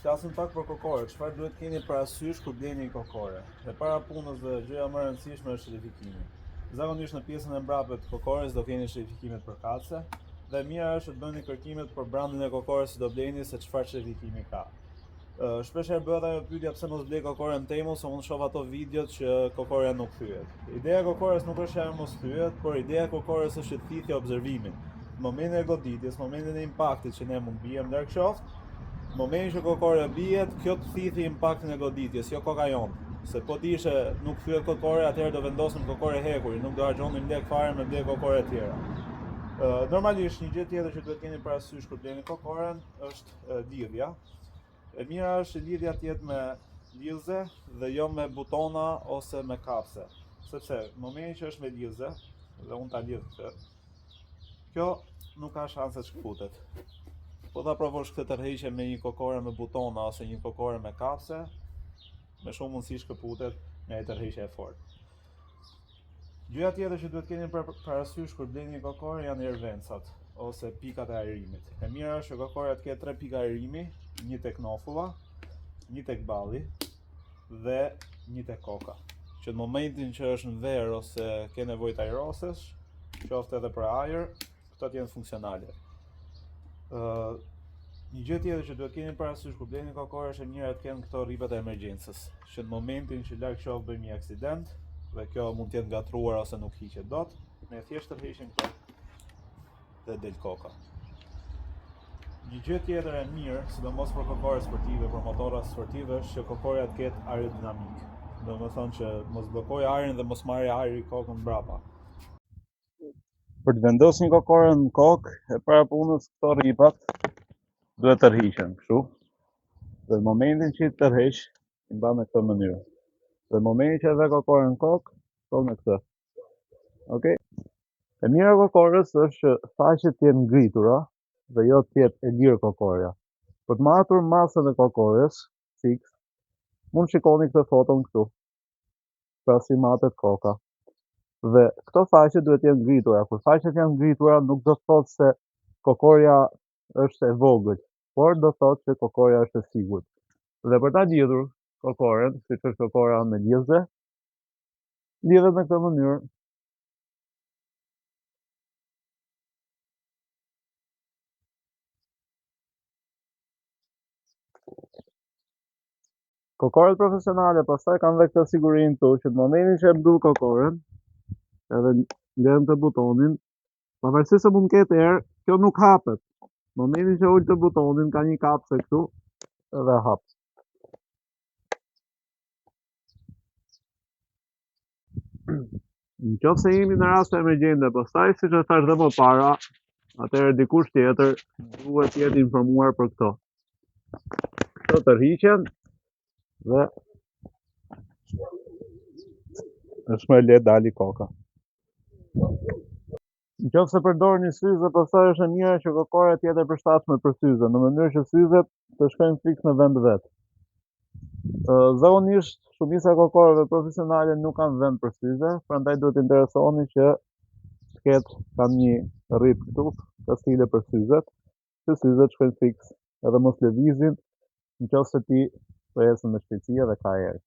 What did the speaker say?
Flasim pak për kokore. Çfarë duhet keni parasysh kur bleni kokore? E para punës dhe gjëja më e rëndësishme është shërifikimi. Zakonisht në pjesën e mbrapsht të kokores do keni shërifikimet përkatëse dhe mira është të bëni kërkimet për brandin e kokores që do bleni se çfarë shërifikimi ka. Shpeshherë bëhet ajo pyetja pse mos blej kokoren temull, se unë shoh ato videot që kokorea nuk thyet. Ideja e kokores nuk është që ajo mos thyet, por ideja e kokores është të thithja observimin. Në momentin e goditjes, në momentin e impaktit që ne mund bijem ndër qoftë, në momentin që kokorea bijet, kjo të thithi impaktin e goditjes, jo koka jonë. Se po dishe nuk thyet kokore, atëherë do vendosim kokore hekuri, nuk do harxhonim lek fare me blej kokore tjera. Normalisht një gjë tjetër që duhet keni parasysh kur bleni kokoren është lidhja. E mira është lidhja të jetë me lidhze dhe jo me butona ose me kapse. Sepse në momentin që është me lidhze, dhe unë ta lidh këtë, kjo nuk ka shanse të shkputet. Po ta provosh këtë tërheqje me një kokore me butona ose një kokore me kapse, me shumë mundësi shkëputet nga e tërheqja e fortë. Gjëja tjetër që duhet keni parasysh kur bleni një kokore janë ervencat ose pikat e ajrimit. E mira është që kokorea të ketë 3 pika ajrimi, një tek nofulla, një tek balli dhe një tek koka. Që në momentin që është në verë ose ke nevojë të ajrosesh, qoftë edhe për ajër, këto të jenë funksionale. Një gjë tjetër që duhet keni parasysh kur bleni kokore është e mira të kenë këto rripat e emergjencës, që në momentin që larg qoftë bëjmë një aksident dhe kjo mund të jetë ngatruar ose nuk hiqet dot, ne thjesht tërheqim këto dhe del koka. Një gjë tjetër e mirë, sidomos për kokore sportive, për motorra sportive, është që kokorea të ketë aerodinamik. Domethënë që mos bllokojë ajrin dhe mos marrë ajri kokën mbrapa. Për të vendosur një kokore në kokë, e para punës këto rripat duhet tërhiqen, kështu. Dhe në momentin që i tërheq, i mban në këtë mënyrë. Dhe në momentin që e ve kokoren në kokë, shkon me këtë. Okej? E mira e kokorës është që faqet të jenë ngritura dhe jo të jetë e lirë kokorea. Për të matur masën e kokores, fiks, mund shikoni këtë foton këtu, pra si matet koka. Dhe këto faqe duhet jenë ngritura. Kur faqet janë ngritura, nuk do të thotë se kokorea është e vogël, por do thotë se kokorea është e sigurt. Dhe për ta lidhur kokoren, siç është kokora me lidhje, lidhet në këtë mënyrë. Kokoret profesionale pastaj kanë dhe këtë sigurinë këtu që në momentin që e mbyll kokoren, edhe ngren të butonin, pavarësisht se mund ketë erë, kjo nuk hapet. Në momentin që ul të butonin ka një kapse këtu edhe hap. Në qoftë se jemi në raste emergjente, pastaj siç e thash dhe më para, atëherë dikush tjetër duhet të jetë informuar për këto. Këto tërhiqen dhe është më lehtë dali koka. Në qoftë se përdorni syze, pastaj është e mira që kokorea të jetë e përshtatshme për syze, në mënyrë që syzet të shkojnë fiks në vend vet. Zakonisht shumica e kokoreve profesionale nuk kanë vend për syze, prandaj duhet të interesoni që të ketë kanë një rrip këtu, kastile për syzet, që syzet shkojnë fiks edhe mos lëvizin, në qoftë se ti presën me shpejtësi dhe ka erë.